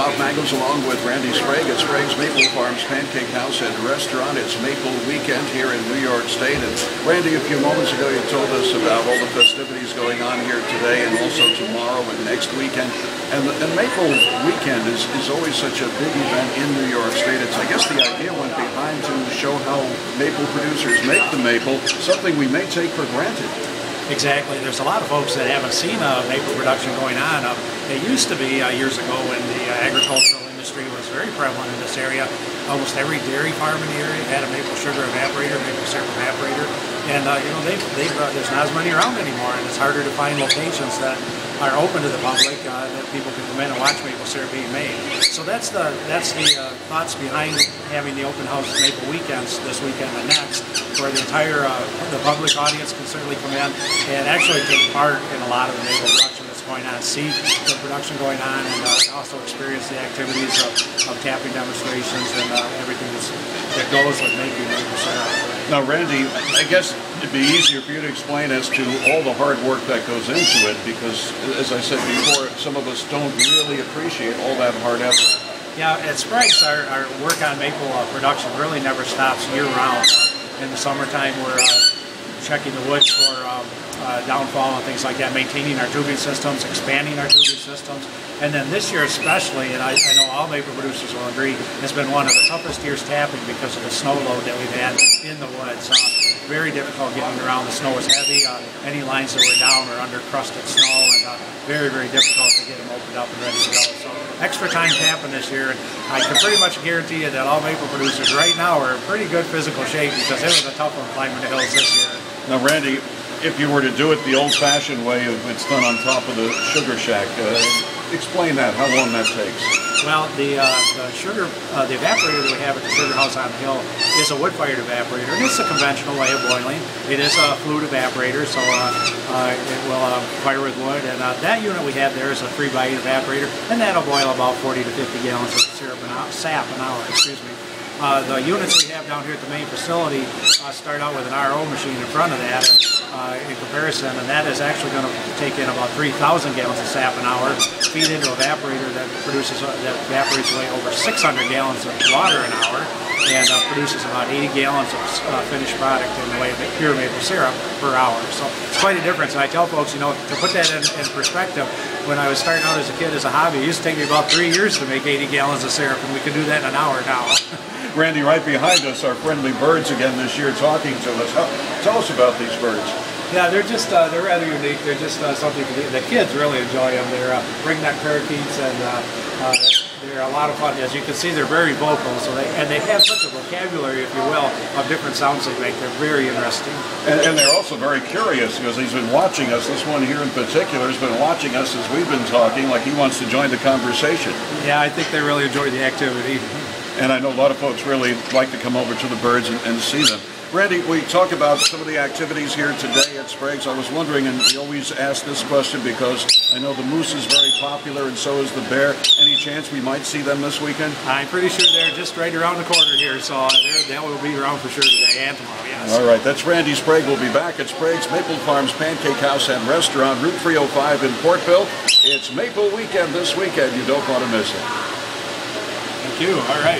Bob Mangels along with Randy Sprague at Sprague's Maple Farms Pancake House and Restaurant. It's Maple Weekend here in New York State. And Randy, a few moments ago you told us about all the festivities going on here today and also tomorrow and next weekend. And Maple Weekend is always such a big event in New York State. It's, I guess the idea went behind to show how maple producers make the maple, something we may take for granted. Exactly. There's a lot of folks that haven't seen maple production going on. It used to be years ago when the agricultural industry was very prevalent in this area. Almost every dairy farm in the area had a maple sugar evaporator, maple syrup evaporator, and there's not as many around anymore, and it's harder to find locations that are open to the public that people can come in and watch maple syrup being made. So that's the thoughts behind having the open house maple weekends this weekend and next, where the entire the public audience can certainly come in and actually take part in a lot of the maple production that's going on, see the production going on, and also experience the activities of tapping demonstrations and everything that goes with making maple syrup. Now, Randy, I guess it'd be easier for you to explain as to all the hard work that goes into it, because, as I said before, some of us don't really appreciate all that hard effort. Yeah, at Sprague's, our work on maple production really never stops year-round. In the summertime, we're checking the woods for downfall and things like that, maintaining our tubing systems, expanding our tubing systems, and then this year especially, and I know all maple producers will agree, has been one of the toughest years tapping because of the snow load that we've had in the woods. Very difficult getting around. The snow is heavy. Any lines that were down are under crusted snow, and very, very difficult to get them opened up and ready to go. So extra time tapping this year, and I can pretty much guarantee you that all maple producers right now are in pretty good physical shape because it was a tough one climbing the hills this year. Now, Randy, if you were to do it the old-fashioned way, it's done on top of the sugar shack. Explain that, how long that takes. Well, the evaporator that we have at the sugar house on the hill is a wood-fired evaporator, and it's a conventional way of boiling. It is a fluid evaporator, so it will fire with wood, and that unit we have there is a 3x8 evaporator, and that'll boil about 40 to 50 gallons of sap an hour. Excuse me. The units we have down here at the main facility start out with an RO machine in front of that in comparison, and that is actually going to take in about 3,000 gallons of sap an hour, feed into an evaporator that evaporates away over 600 gallons of water an hour, and produces about 80 gallons of finished product in the way of pure maple syrup per hour. So it's quite a difference, and I tell folks, to put that in perspective, when I was starting out as a kid as a hobby, it used to take me about 3 years to make 80 gallons of syrup, and we can do that in an hour now. Randy, right behind us are friendly birds again this year talking to us. Tell us about these birds. Yeah, they're they're rather unique. They're just something the kids really enjoy them. They're ringneck parakeets, and they're a lot of fun. As you can see, they're very vocal, so they have such a vocabulary, if you will, of different sounds they make. They're very interesting. And they're also very curious, because he's been watching us. This one here in particular has been watching us as we've been talking, like he wants to join the conversation. Yeah, I think they really enjoy the activity. And I know a lot of folks really like to come over to the birds and see them. Randy, we talk about some of the activities here today at Sprague's. I was wondering, and we always ask this question because I know the moose is very popular and so is the bear. Any chance we might see them this weekend? I'm pretty sure they're just right around the corner here, so they will be around for sure today and tomorrow, yes. All right, that's Randy Sprague. We'll be back at Sprague's Maple Farms Pancake House and Restaurant, Route 305 in Portville. It's Maple Weekend this weekend. You don't want to miss it. Thank you. All right.